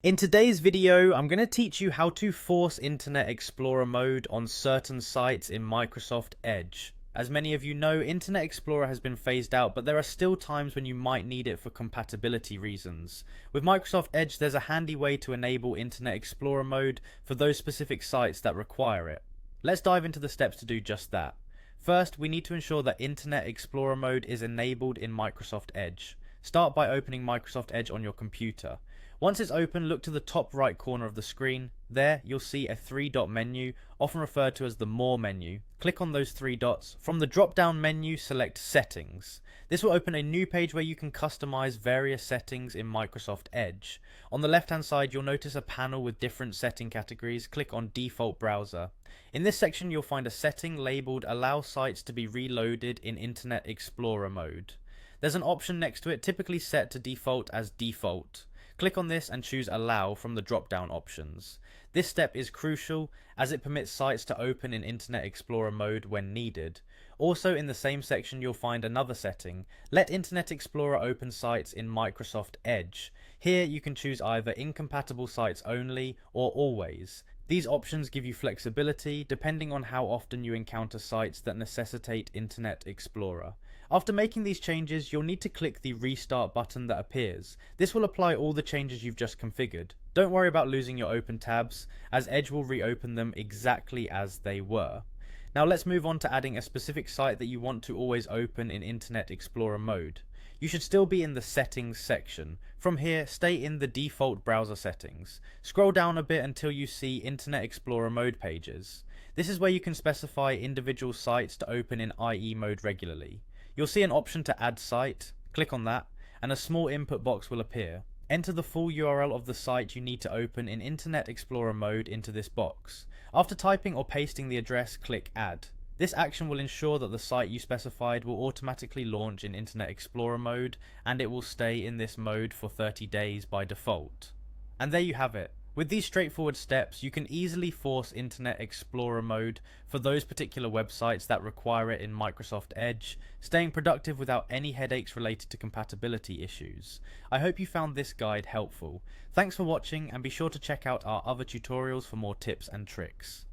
In today's video, I'm going to teach you how to force Internet Explorer mode on certain sites in Microsoft Edge. As many of you know, Internet Explorer has been phased out, but there are still times when you might need it for compatibility reasons. With Microsoft Edge, there's a handy way to enable Internet Explorer mode for those specific sites that require it. Let's dive into the steps to do just that. First, we need to ensure that Internet Explorer mode is enabled in Microsoft Edge. Start by opening Microsoft Edge on your computer. Once it's open, look to the top right corner of the screen. There, you'll see a three-dot menu, often referred to as the More menu. Click on those three dots. From the drop-down menu, select Settings. This will open a new page where you can customize various settings in Microsoft Edge. On the left-hand side, you'll notice a panel with different setting categories. Click on Default Browser. In this section, you'll find a setting labeled Allow sites to be reloaded in Internet Explorer mode. There's an option next to it, typically set to default as Default. Click on this and choose Allow from the drop-down options. This step is crucial as it permits sites to open in Internet Explorer mode when needed. Also in the same section you'll find another setting. Let Internet Explorer open sites in Microsoft Edge. Here you can choose either incompatible sites only or always. These options give you flexibility depending on how often you encounter sites that necessitate Internet Explorer. After making these changes, you'll need to click the Restart button that appears. This will apply all the changes you've just configured. Don't worry about losing your open tabs, as Edge will reopen them exactly as they were. Now let's move on to adding a specific site that you want to always open in Internet Explorer mode. You should still be in the Settings section. From here, stay in the default browser settings. Scroll down a bit until you see Internet Explorer mode pages. This is where you can specify individual sites to open in IE mode regularly. You'll see an option to add site. Click on that, and a small input box will appear. Enter the full URL of the site you need to open in Internet Explorer mode into this box. After typing or pasting the address, click Add. This action will ensure that the site you specified will automatically launch in Internet Explorer mode, and it will stay in this mode for 30 days by default. And there you have it. With these straightforward steps, you can easily force Internet Explorer mode for those particular websites that require it in Microsoft Edge, staying productive without any headaches related to compatibility issues. I hope you found this guide helpful. Thanks for watching, and be sure to check out our other tutorials for more tips and tricks.